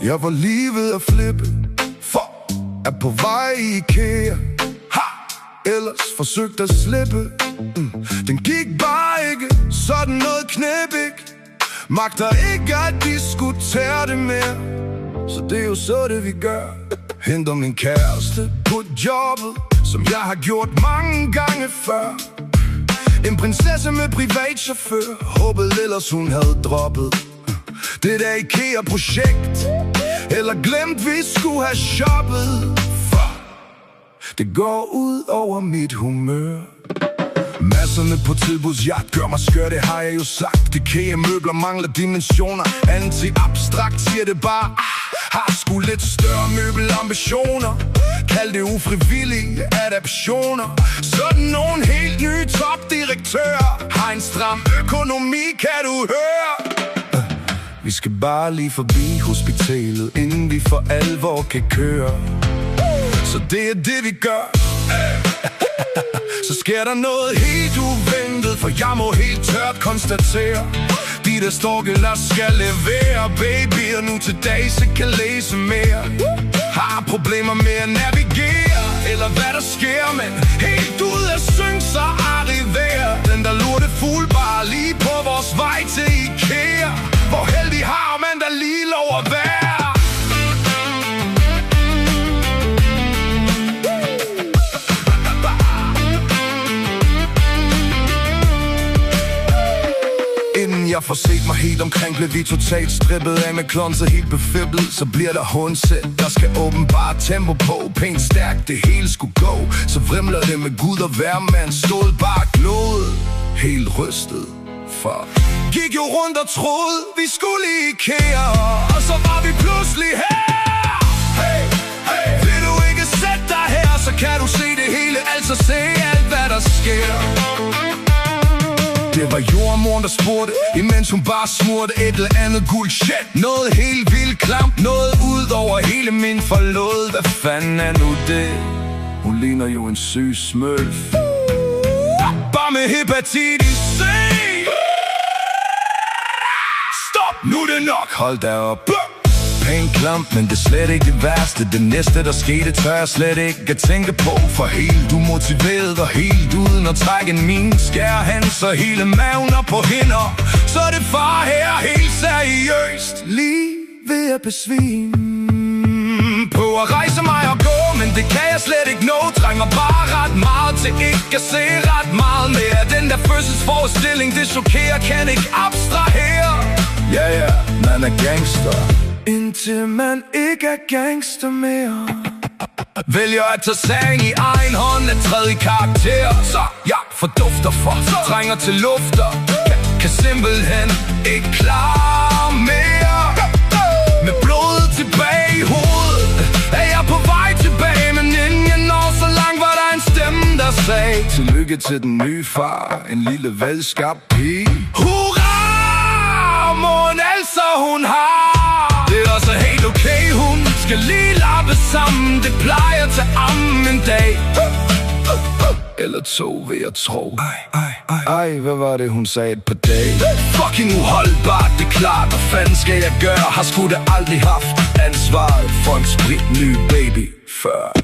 Jeg var lige ved at flippe, for er på vej i IKEA. Ellers forsøgte at slippe. Den gik bare ikke, sådan noget knæp ikke. Magter ikke at diskutere det mere. Så det er jo så det vi gør. Henter min kæreste på jobbet, som jeg har gjort mange gange før. En prinsesse med privatchauffør. Håbede ellers hun havde droppet det der IKEA-projekt, eller glemt vi skulle have shoppet. For det går ud over mit humør. Masserne på tilbudsjagt gør mig skør, det har jeg jo sagt. IKEA-møbler mangler dimensioner. Anti-abstrakt siger det bare. Har sgu lidt større møbelambitioner. Kald det ufrivillige adaptioner. Sådan nogle helt nye topdirektører har en stram økonomi, kan du høre. Vi skal bare lige forbi hospitalet, inden vi for alvor kan køre. Så det er det vi gør. Så sker der noget helt uventet, for jeg må helt tørt konstatere, de der storkeler skal levere, baby, og nu til dags ikke kan læse mere. Har problemer med at navigere, eller hvad der sker, men helt ud af synk, så arriverer den der lorte fugl bare lige på vores vej til IKEA. Hvor heldig har man da lige lov at være. Inden jeg får set mig helt omkring, blev vi totalt strippet af med klonset helt befiblet. Så bliver der hundsæt, der skal åbenbart tempo på. Pænt stærkt, det hele skulle gå. Så vrimler det med Gud og hvermand. Stod bare glået, helt rystet. For gik jo rundt og troede, vi skulle i IKEA, og så var vi pludselig her. Hey, hey. Vil du ikke sætte dig her, så kan du se det hele, altså se alt hvad der sker. Det var jordmoren der spurgte, imens hun bare smurte et eller andet guld shit. Noget helt vildt klamt, noget ud over hele min forlod. Hvad fanden er nu det? Hun ligner jo en syg smølf, bare med hepatitis C. Nu er det nok, hold da op. Pænt klamt, men det er slet ikke det værste. Det næste der skete tør jeg slet ikke at tænke på. For helt umotiveret og helt uden at trække en min. Skærer han så hele maven op på hænder. Så er det far her helt seriøst, lige ved at besvime. Prøver at rejse mig og gå, men det kan jeg slet ikke nå. Trænger bare ret meget til ikke at se ret meget mere. Den der fødselsforestilling, det chokerer, kan ikke abstrahere. Ja, ja, man er gangster, indtil man ikke er gangster mere. Vælger at tage sagen i egen hånd, at træde i karakter. Så jeg fordufter for, trænger til lufter. Kan simpelthen ikke klare mere. Med blodet tilbage i hovedet er jeg på vej tilbage. Men inden jeg når så langt, var der en stemme der sagde: tillykke til den nye far, en lille velskabt pige. Mon altså hun har. Det er også helt okay, hun skal lige lappe sammen. Det plejer til ammen en dag eller to, vil jeg tro. Ej, hvad var det hun sagde et par dage? Fucking uholdbart, det er klart. Hvad fanden skal jeg gøre? Har sgu da aldrig haft ansvaret for en spritny baby før.